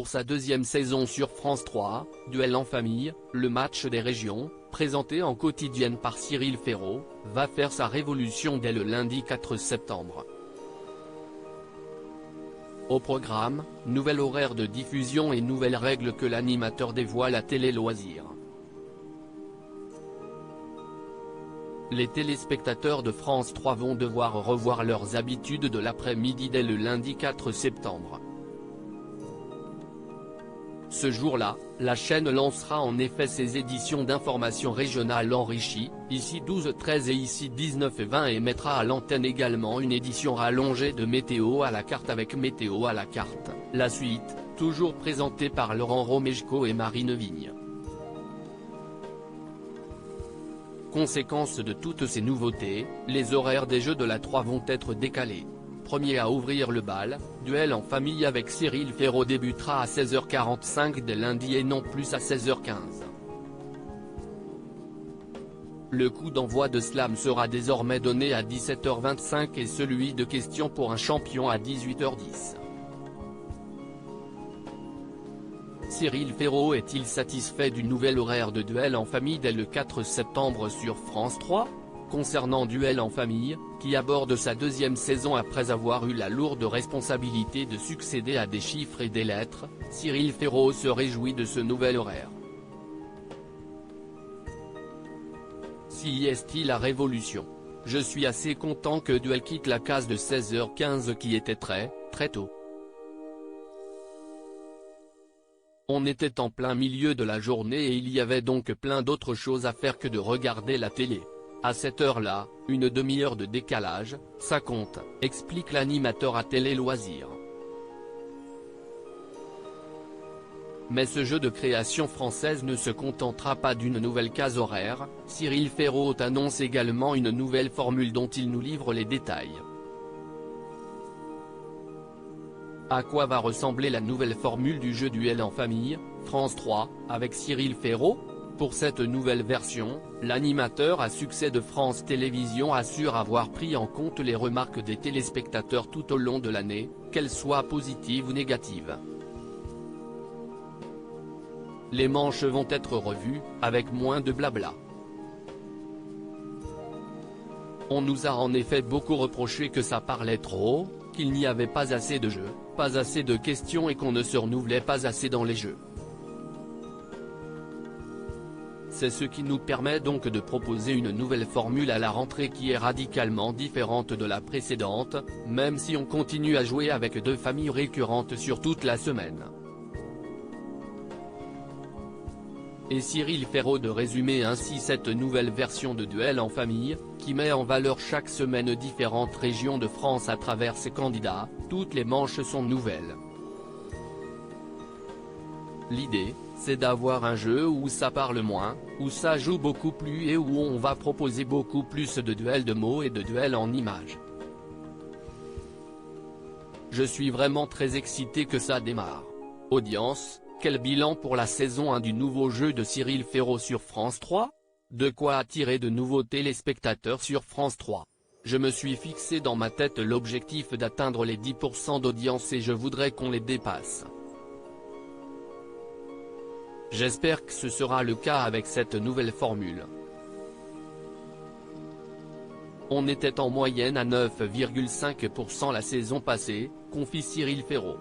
Pour sa deuxième saison sur France 3, Duel en famille, le match des régions, présenté en quotidienne par Cyril Ferraud, va faire sa révolution dès le lundi 4 septembre. Au programme, nouvel horaire de diffusion et nouvelles règles que l'animateur dévoile à Télé Loisirs. Les téléspectateurs de France 3 vont devoir revoir leurs habitudes de l'après-midi dès le lundi 4 septembre. Ce jour-là, la chaîne lancera en effet ses éditions d'information régionale enrichies, ici 12-13 et ici 19-20 et mettra à l'antenne également une édition rallongée de Météo à la carte avec Météo à la carte, la suite, toujours présentée par Laurent Romejko et Marine Vigne. Conséquence de toutes ces nouveautés, les horaires des Jeux de la 3 vont être décalés. Premier à ouvrir le bal, Duel en famille avec Cyril Ferraud débutera à 16h45 dès lundi et non plus à 16h15. Le coup d'envoi de Slam sera désormais donné à 17h25 et celui de Questions pour un champion à 18h10. Cyril Ferraud est-il satisfait du nouvel horaire de Duel en famille dès le 4 septembre sur France 3 ? Concernant Duel en famille, qui aborde sa deuxième saison après avoir eu la lourde responsabilité de succéder à des chiffres et des lettres, Cyril Ferraud se réjouit de ce nouvel horaire. Si est-il la révolution ? Je suis assez content que Duel quitte la case de 16h15 qui était très tôt. On était en plein milieu de la journée et il y avait donc plein d'autres choses à faire que de regarder la télé. À cette heure-là, une demi-heure de décalage, ça compte, explique l'animateur à Télé Loisirs. Mais ce jeu de création française ne se contentera pas d'une nouvelle case horaire, Cyril Ferraud annonce également une nouvelle formule dont il nous livre les détails. À quoi va ressembler la nouvelle formule du jeu Duel en famille, France 3, avec Cyril Ferraud ? Pour cette nouvelle version, l'animateur à succès de France Télévisions assure avoir pris en compte les remarques des téléspectateurs tout au long de l'année, qu'elles soient positives ou négatives. Les manches vont être revues, avec moins de blabla. On nous a en effet beaucoup reproché que ça parlait trop, qu'il n'y avait pas assez de jeux, pas assez de questions et qu'on ne se renouvelait pas assez dans les jeux. C'est ce qui nous permet donc de proposer une nouvelle formule à la rentrée qui est radicalement différente de la précédente, même si on continue à jouer avec 2 familles récurrentes sur toute la semaine. Et Cyril Ferraud de résumer ainsi cette nouvelle version de Duel en famille, qui met en valeur chaque semaine différentes régions de France à travers ses candidats, toutes les manches sont nouvelles. L'idée, c'est d'avoir un jeu où ça parle moins, où ça joue beaucoup plus et où on va proposer beaucoup plus de duels de mots et de duels en images. Je suis vraiment très excité que ça démarre. Audience, quel bilan pour la saison 1 du nouveau jeu de Cyril Ferraud sur France 3 ? De quoi attirer de nouveaux téléspectateurs sur France 3. Je me suis fixé dans ma tête l'objectif d'atteindre les 10% d'audience et je voudrais qu'on les dépasse. J'espère que ce sera le cas avec cette nouvelle formule. On était en moyenne à 9,5% la saison passée, confie Cyril Ferraud.